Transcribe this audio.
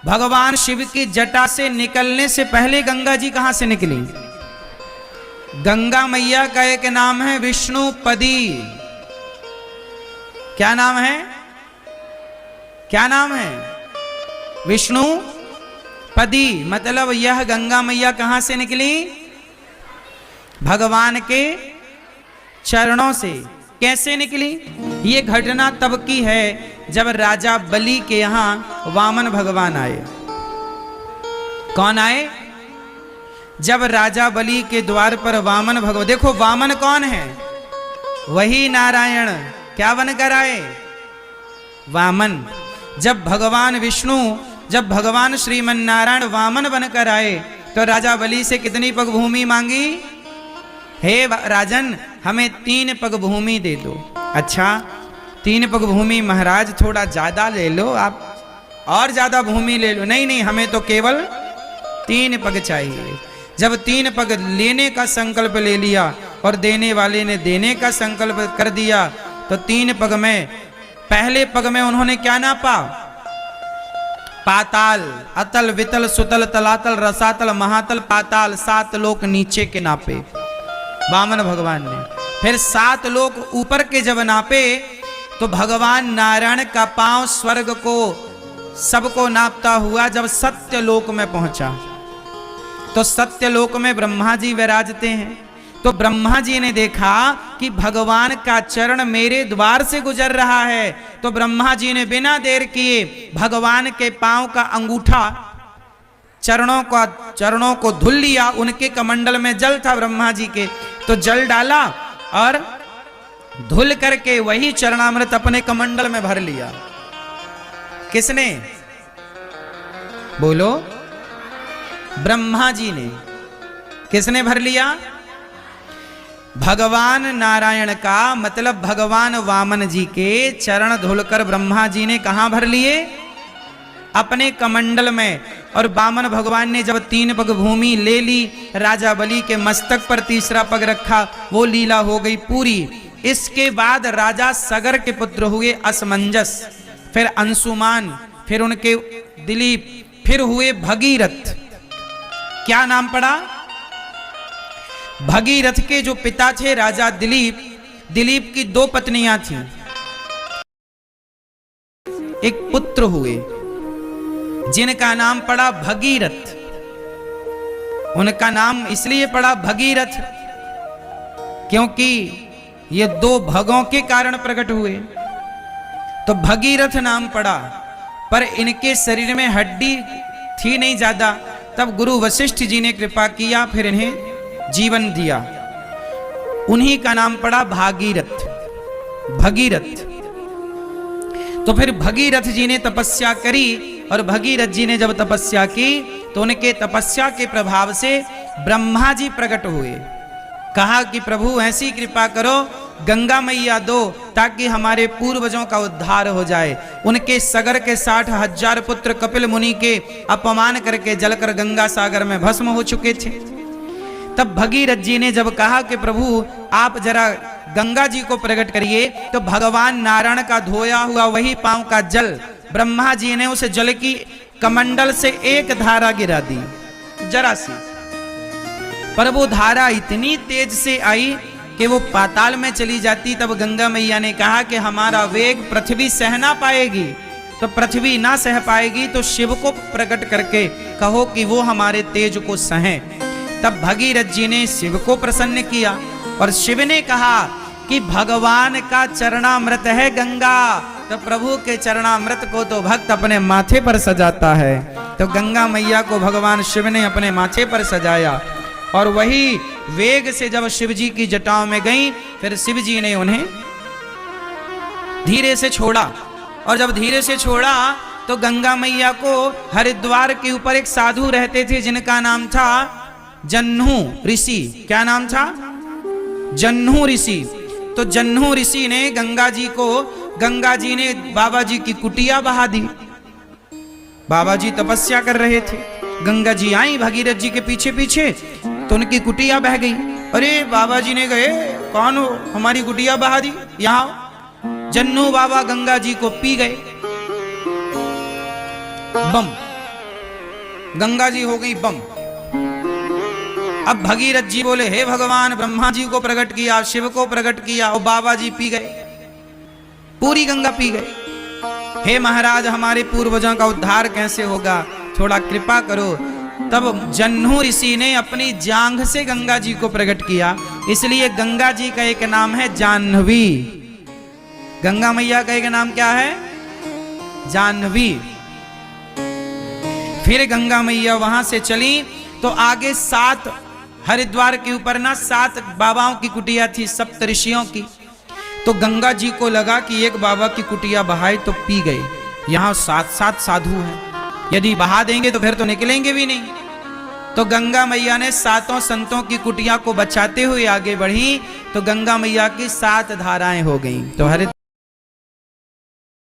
भगवान शिव की जटा से निकलने से पहले गंगा जी कहां से निकली? गंगा मैया का एक नाम है विष्णुपदी। क्या नाम है? क्या नाम है? विष्णुपदी। मतलब यह गंगा मैया कहां से निकली? भगवान के चरणों से। कैसे निकली? ये घटना तब की है जब राजा बलि के यहां वामन भगवान आए। कौन आए? जब राजा बलि के द्वार पर वामन भगवान, देखो वामन कौन है? वही नारायण। क्या बनकर आए? वामन। जब भगवान विष्णु, जब भगवान श्रीमन नारायण वामन बनकर आए तो राजा बलि से कितनी पग भूमि मांगी? हे राजन, हमें 3 पग भूमि दे दो। अच्छा 3 पग भूमि महाराज, थोड़ा ज्यादा ले लो आप, और ज्यादा भूमि ले लो। नहीं नहीं, हमें तो केवल 3 पग चाहिए। जब 3 पग लेने का संकल्प ले लिया और देने वाले ने देने का संकल्प कर दिया तो 3 पग में, पहले पग में उन्होंने क्या नापा? पाताल, अतल, वितल, सुतल, तलातल, रसातल, महातल, पाताल, 7 लोक नीचे के नापे वामन भगवान ने। फिर 7 लोक ऊपर के जब नापे तो भगवान नारायण का पांव स्वर्ग को सबको नापता हुआ जब सत्य लोक में पहुंचा तो सत्य लोक में ब्रह्मा जी विराजते हैं। तो ब्रह्मा जी ने देखा कि भगवान का चरण मेरे द्वार से गुजर रहा है, तो ब्रह्मा जी ने बिना देर किए भगवान के पांव का अंगूठा चरणों को धुल लिया। उनके कमंडल में जल था ब्रह्मा जी के, तो जल डाला और धुल करके वही चरणामृत अपने कमंडल में भर लिया। किसने? बोलो। ब्रह्मा जी ने। किसने भर लिया? भगवान नारायण का, मतलब भगवान वामन जी के चरण धुलकर ब्रह्मा जी ने कहां भर लिए? अपने कमंडल में। और वामन भगवान ने जब 3 पग भूमि ले ली, राजा बलि के मस्तक पर तीसरा पग रखा, वो लीला हो गई पूरी। इसके बाद राजा सगर के पुत्र हुए असमंजस, फिर अंशुमान, फिर उनके दिलीप, फिर हुए भगीरथ। क्या नाम पड़ा? भगीरथ के जो पिता थे राजा दिलीप, दिलीप की 2 पत्नियां थीं, एक पुत्र हुए जिनका नाम पड़ा भगीरथ। उनका नाम इसलिए पड़ा भगीरथ क्योंकि ये 2 भगों के कारण प्रकट हुए, तो भगीरथ नाम पड़ा। पर इनके शरीर में हड्डी थी नहीं ज्यादा, तब गुरु वशिष्ठ जी ने कृपा किया, फिर इन्हें जीवन दिया। उन्हीं का नाम पड़ा भागीरथ, भगीरथ। तो फिर भगीरथ जी ने तपस्या करी, और भगीरथ जी ने जब तपस्या की तो उनके तपस्या के प्रभाव से ब्रह्मा जी प्रकट हुए। कहा कि प्रभु ऐसी कृपा करो, गंगा मैया दो, ताकि हमारे पूर्वजों का उद्धार हो जाए। उनके सगर के 60,000 पुत्र कपिल मुनि के अपमान करके जलकर गंगा सागर में भस्म हो चुके थे। तब भगीरथ जी ने जब कहा कि प्रभु आप जरा गंगा जी को प्रकट करिए, तो भगवान नारायण का धोया हुआ वही पांव का जल ब्रह्मा जी ने उस जल की कमंडल से एक धारा गिरा दी, जरा सी। पर वो धारा इतनी तेज से आई कि वो पाताल में चली जाती। तब गंगा मैया ने कहा कि हमारा वेग पृथ्वी सह ना पाएगी, तो पृथ्वी ना सह पाएगी तो शिव को प्रकट करके कहो कि वो हमारे तेज को सहें। तब भगीरथ जी ने शिव को प्रसन्न किया, और शिव ने कहा कि भगवान का चरणामृत है गंगा, तो प्रभु के चरणामृत को तो भक्त अपने माथे पर सजाता है। तो गंगा मैया को भगवान शिव ने अपने माथे पर सजाया, और वही वेग से जब शिव जी की जटाओं में गई, फिर शिव जी ने उन्हें धीरे से छोड़ा। और जब धीरे से छोड़ा तो गंगा मैया को हरिद्वार के ऊपर एक साधु रहते थे जिनका नाम था जन्हू ऋषि। क्या नाम था? जन्हू ऋषि। तो जन्हू ऋषि ने गंगा जी ने बाबा जी की कुटिया बहा दी। बाबा जी तपस्या कर रहे थे, गंगा जी आई भगीरथ जी के पीछे पीछे, तो उनकी कुटिया बह गई। अरे बाबा जी ने कहे कौन हो, हमारी कुटिया बहा दी, यहाँ। जन्नू बाबा गंगा जी को पी गए। बम गंगा जी हो गई बम। अब भगीरथ जी बोले, हे भगवान, ब्रह्मा जी को प्रकट किया, शिव को प्रकट किया, और बाबा जी पी गए, पूरी गंगा पी गए। हे महाराज, हमारे पूर्वजों का उद्धार कैसे होगा, थोड़ा कृपा करो। तब जन्नू ऋषि ने अपनी जांघ से गंगा जी को प्रकट किया, इसलिए गंगा जी का एक नाम है जाह्नवी। गंगा मैया का एक नाम क्या है? जाह्नवी। फिर गंगा मैया वहां से चली तो आगे 7 हरिद्वार के ऊपर ना 7 बाबाओं की कुटिया थी, सप्त ऋषियों की। तो गंगा जी को लगा कि एक बाबा की कुटिया बहाई तो पी गए, यहाँ 7 साधु हैं, यदि बहा देंगे तो फिर तो निकलेंगे भी नहीं। तो गंगा मैया ने 7 संतों की कुटिया को बचाते हुए आगे बढ़ी, तो गंगा मैया की 7 धाराएं हो गईं। तो हरिद्वार